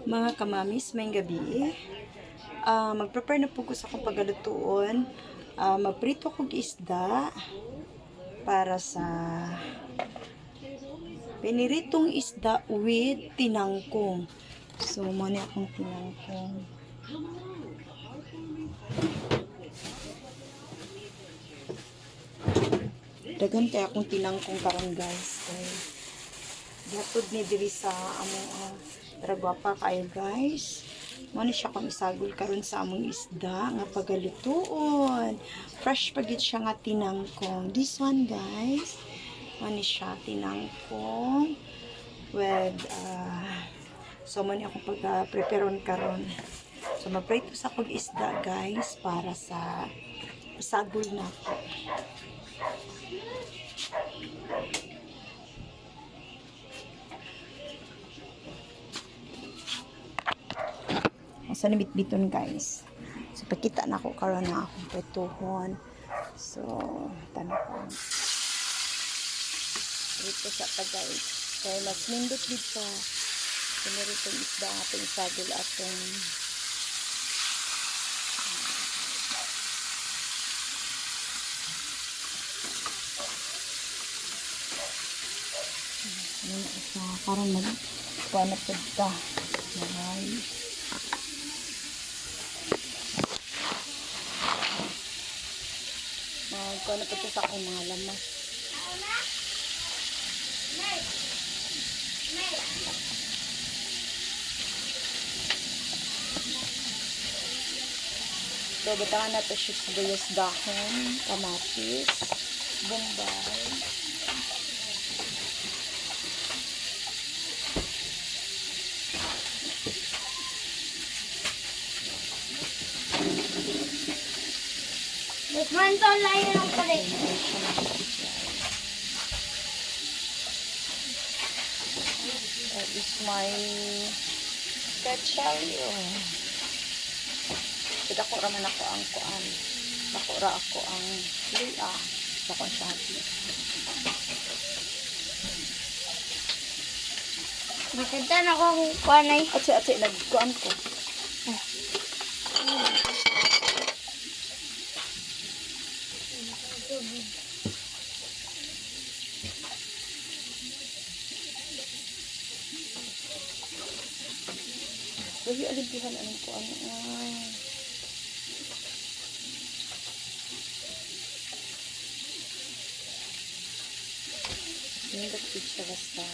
Mga kamamis, may gabi. Mag-prepare na po ko sa akong pagalutuon. Magprito kong isda para sa piniritong isda with tinangkong. So, muna akong tinangkong. Dagan kaya akong tinangkong karon guys. Gatod ni diri sa among tragwapa kayo guys. Mano siya kung isagol karon sa among isda nga pagalutuon. Fresh pagit siya nga tinangkong. This one guys, mano siya tinangkong with so mano akong pag-prepareon karon. So maprito sa pag isda guys para sa isagol na ko. So, nabitbiton guys. So, pakita na ako karon na akong pretuhon. So, tanong ko. Rito sa tagay. Kaya mas nindot dito. Sinirito yung isda ating isagol atong parang nagkuha na po ito. Magkuha na po ito sa aking mga lamas. So, batangan na ito siya sa gayas dahon, kamatis, bombay. Manto lain ang pare. That is my kachalyo. Dako raman ako ang kuan. Dako ra ako ang luya sa konsyati. Maganda na ako kung kuanay. Atse nagkuan ko. Lagi alimpihan anong kuan. Hindi ko siya basta.